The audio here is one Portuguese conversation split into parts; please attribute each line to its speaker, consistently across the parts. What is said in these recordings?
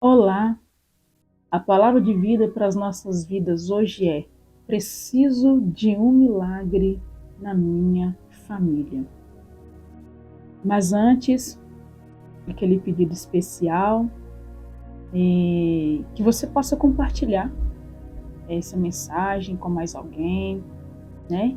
Speaker 1: Olá, a palavra de vida para as nossas vidas hoje é: preciso de um milagre na minha família. Mas antes, aquele pedido especial, que você possa compartilhar essa mensagem com mais alguém, né?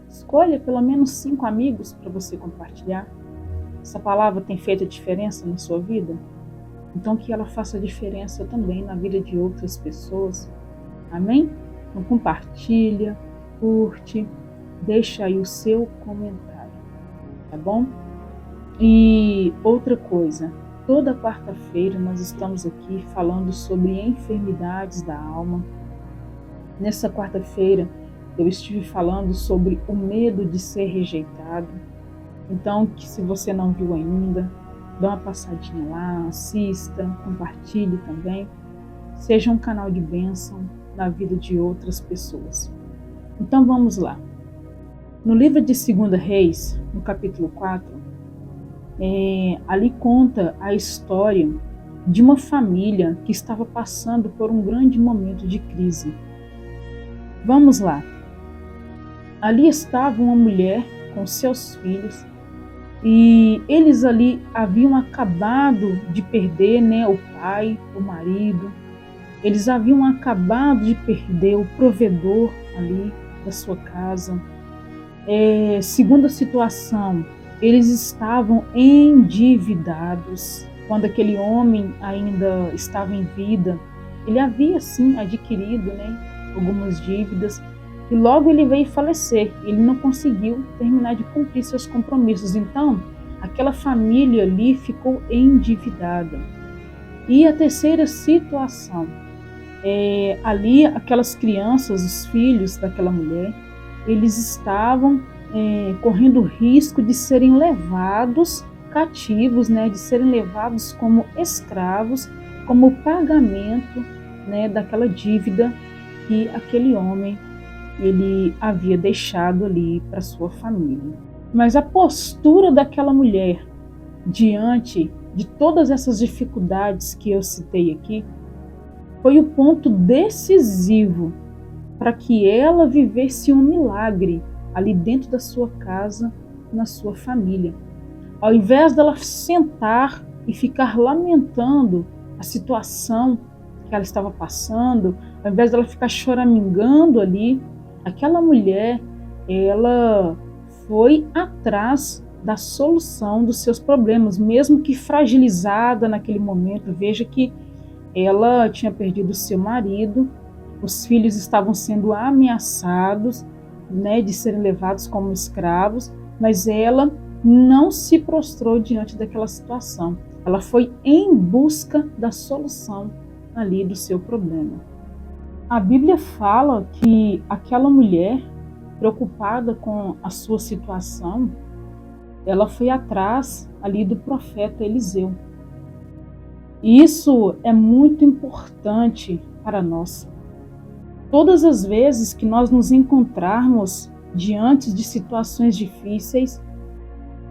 Speaker 1: Escolha pelo menos 5 amigos para você compartilhar. Essa palavra tem feito a diferença na sua vida? Então que ela faça diferença também na vida de outras pessoas. Amém? Então compartilha, curte, deixa aí o seu comentário, tá bom? E outra coisa, toda quarta-feira nós estamos aqui falando sobre enfermidades da alma. Nessa quarta-feira eu estive falando sobre o medo de ser rejeitado. Então, que se você não viu ainda, dá uma passadinha lá, assista, compartilhe também. Seja um canal de bênção na vida de outras pessoas. Então vamos lá. No livro de 2 Reis, no capítulo 4, ali conta a história de uma família que estava passando por um grande momento de crise. Vamos lá. Ali estava uma mulher com seus filhos e eles ali haviam acabado de perder, o pai, o marido. Eles haviam acabado de perder o provedor ali da sua casa. Segunda situação, eles estavam endividados. Quando aquele homem ainda estava em vida, ele havia sim adquirido algumas dívidas e logo ele veio falecer. Ele não conseguiu terminar de cumprir seus compromissos. Então, aquela família ali ficou endividada. E a terceira situação, ali aquelas crianças, os filhos daquela mulher, eles estavam correndo risco de serem levados cativos, de serem levados como escravos, como pagamento daquela dívida que aquele homem ele havia deixado ali para sua família. Mas a postura daquela mulher diante de todas essas dificuldades que eu citei aqui foi o ponto decisivo para que ela vivesse um milagre ali dentro da sua casa, na sua família. Ao invés dela sentar e ficar lamentando a situação que ela estava passando, ao invés dela ficar choramingando ali, aquela mulher, ela foi atrás da solução dos seus problemas, mesmo que fragilizada naquele momento. Veja que ela tinha perdido seu marido, os filhos estavam sendo ameaçados, de serem levados como escravos, mas ela não se prostrou diante daquela situação. Ela foi em busca da solução ali do seu problema. A Bíblia fala que aquela mulher, preocupada com a sua situação, ela foi atrás ali do profeta Eliseu. E isso é muito importante para nós. Todas as vezes que nós nos encontrarmos diante de situações difíceis,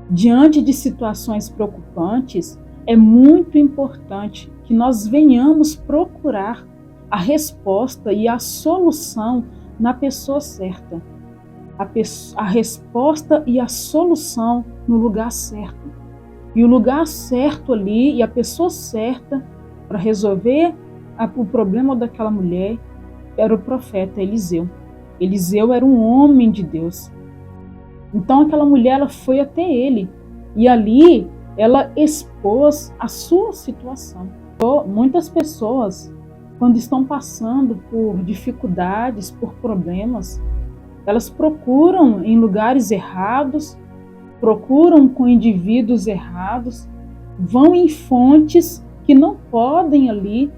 Speaker 1: diante de situações preocupantes, é muito importante que nós venhamos procurar a resposta e a solução na pessoa certa. A resposta e a solução no lugar certo. E o lugar certo ali e a pessoa certa para resolver o problema daquela mulher era o profeta Eliseu. Eliseu era um homem de Deus. Então aquela mulher ela foi até ele e ali ela expôs a sua situação. Muitas pessoas, quando estão passando por dificuldades, por problemas, elas procuram em lugares errados, procuram com indivíduos errados, vão em fontes que não podem ali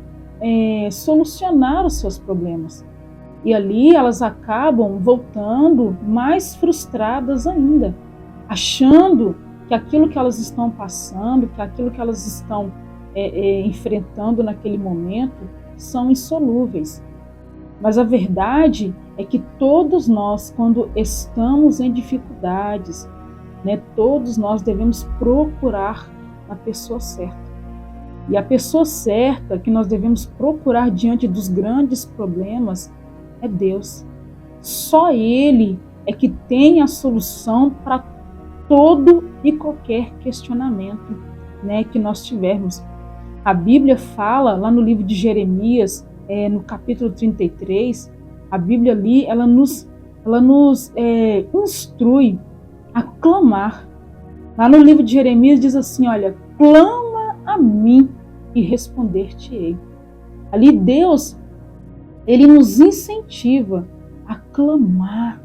Speaker 1: solucionar os seus problemas. E ali elas acabam voltando mais frustradas ainda, achando que aquilo que elas estão passando, que aquilo que elas estão enfrentando naquele momento são insolúveis. Mas a verdade é que todos nós, quando estamos em dificuldades, todos nós devemos procurar a pessoa certa. E a pessoa certa que nós devemos procurar diante dos grandes problemas é Deus. Só Ele é que tem a solução para todo e qualquer questionamento, né, que nós tivermos. A Bíblia fala, lá no livro de Jeremias, no capítulo 33, a Bíblia ali, ela nos instrui a clamar. Lá no livro de Jeremias diz assim, olha, clama a mim e responder-te-ei. Ali Deus, Ele nos incentiva a clamar,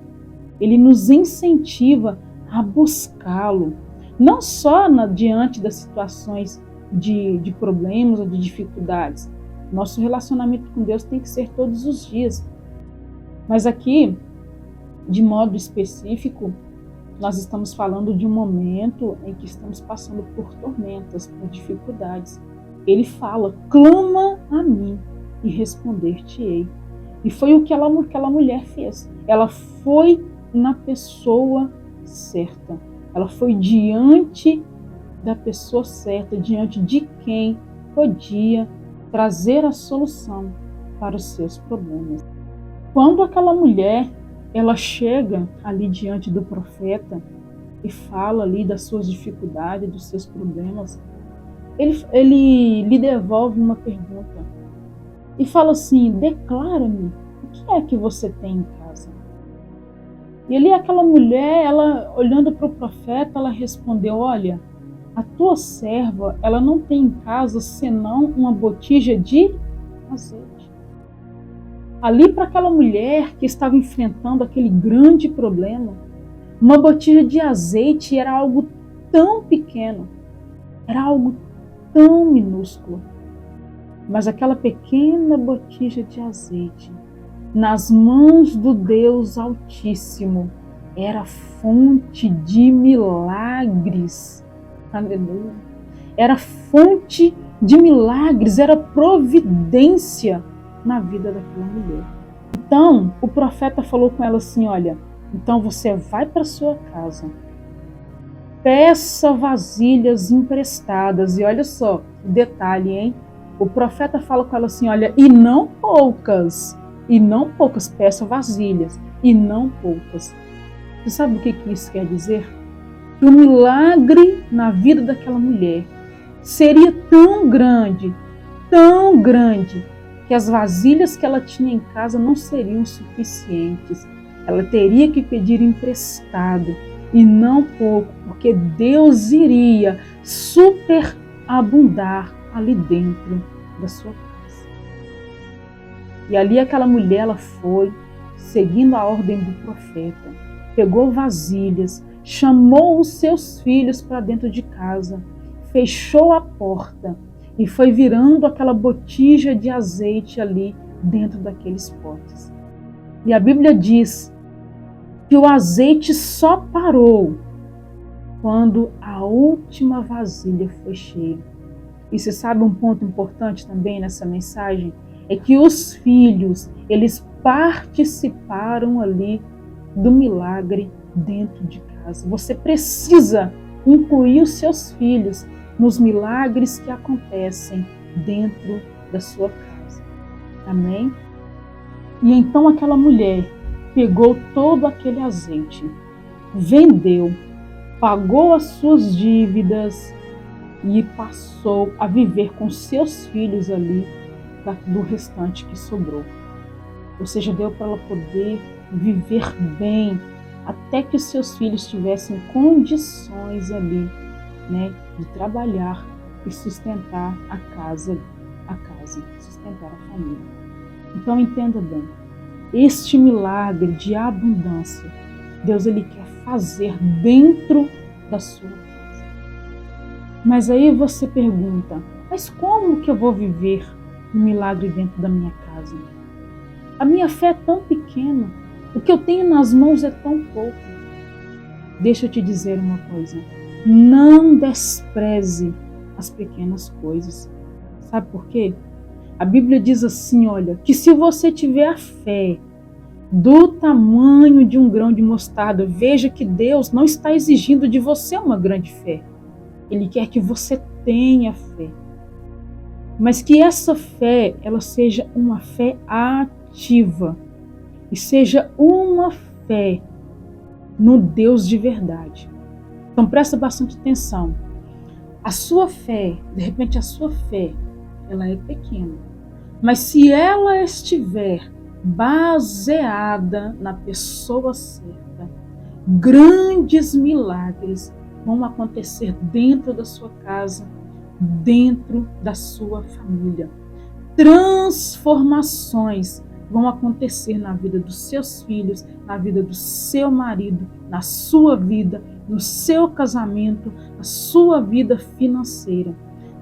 Speaker 1: Ele nos incentiva a buscá-lo, não só diante das situações de problemas ou de dificuldades. Nosso relacionamento com Deus tem que ser todos os dias. Mas aqui, de modo específico, nós estamos falando de um momento em que estamos passando por tormentas, por dificuldades. Ele fala, clama a mim e responder-te-ei. E foi o que aquela mulher fez. Ela foi na pessoa certa. Ela foi diante da pessoa certa, diante de quem podia trazer a solução para os seus problemas. Quando aquela mulher, ela chega ali diante do profeta e fala ali das suas dificuldades, dos seus problemas, ele lhe devolve uma pergunta e fala assim, declara-me, o que é que você tem em casa? E ali aquela mulher, ela olhando para o profeta, ela respondeu, olha, a tua serva, ela não tem em casa senão uma botija de azeite. Ali para aquela mulher que estava enfrentando aquele grande problema, uma botija de azeite era algo tão pequeno, era algo tão minúsculo. Mas aquela pequena botija de azeite, nas mãos do Deus Altíssimo, era fonte de milagres. Aleluia. Era fonte de milagres, era providência na vida daquela mulher. Então, o profeta falou com ela assim, olha, então você vai para sua casa, peça vasilhas emprestadas, e olha só, detalhe, hein? O profeta fala com ela assim, olha, e não poucas, peça vasilhas, e não poucas. Você sabe o que isso quer dizer? Que o milagre na vida daquela mulher seria tão grande, que as vasilhas que ela tinha em casa não seriam suficientes. Ela teria que pedir emprestado, e não pouco, porque Deus iria superabundar ali dentro da sua casa. E ali aquela mulher, ela foi, seguindo a ordem do profeta, pegou vasilhas, chamou os seus filhos para dentro de casa, fechou a porta e foi virando aquela botija de azeite ali dentro daqueles potes. E a Bíblia diz que o azeite só parou quando a última vasilha foi cheia. E você sabe um ponto importante também nessa mensagem? É que os filhos, eles participaram ali do milagre dentro de casa. Você precisa incluir os seus filhos nos milagres que acontecem dentro da sua casa. Amém? E então aquela mulher pegou todo aquele azeite, vendeu, pagou as suas dívidas e passou a viver com seus filhos ali do restante que sobrou. Ou seja, deu para ela poder viver bem até que os seus filhos tivessem condições ali, né, de trabalhar e sustentar a casa, sustentar a família. Então entenda bem, este milagre de abundância, Deus ele quer fazer dentro da sua casa. Mas aí você pergunta, mas como que eu vou viver um milagre dentro da minha casa? A minha fé é tão pequena, o que eu tenho nas mãos é tão pouco. Deixa eu te dizer uma coisa, não despreze as pequenas coisas. Sabe por quê? A Bíblia diz assim, olha, que se você tiver a fé do tamanho de um grão de mostarda, veja que Deus não está exigindo de você uma grande fé. Ele quer que você tenha fé. mas que essa fé ela seja uma fé ativa e seja uma fé no Deus de verdade. Então presta bastante atenção. A sua fé, de repente a sua fé, ela é pequena, mas se ela estiver baseada na pessoa certa, grandes milagres vão acontecer dentro da sua casa, dentro da sua família. Transformações vão acontecer na vida dos seus filhos, na vida do seu marido, na sua vida, no seu casamento, na sua vida financeira,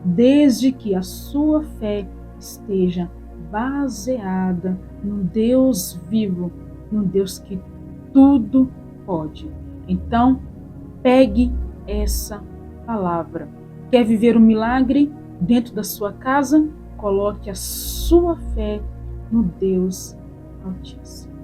Speaker 1: desde que a sua fé esteja baseada no Deus vivo, no Deus que tudo pode. Então, pegue essa palavra. Quer viver um milagre dentro da sua casa? Coloque a sua fé no Deus Altíssimo.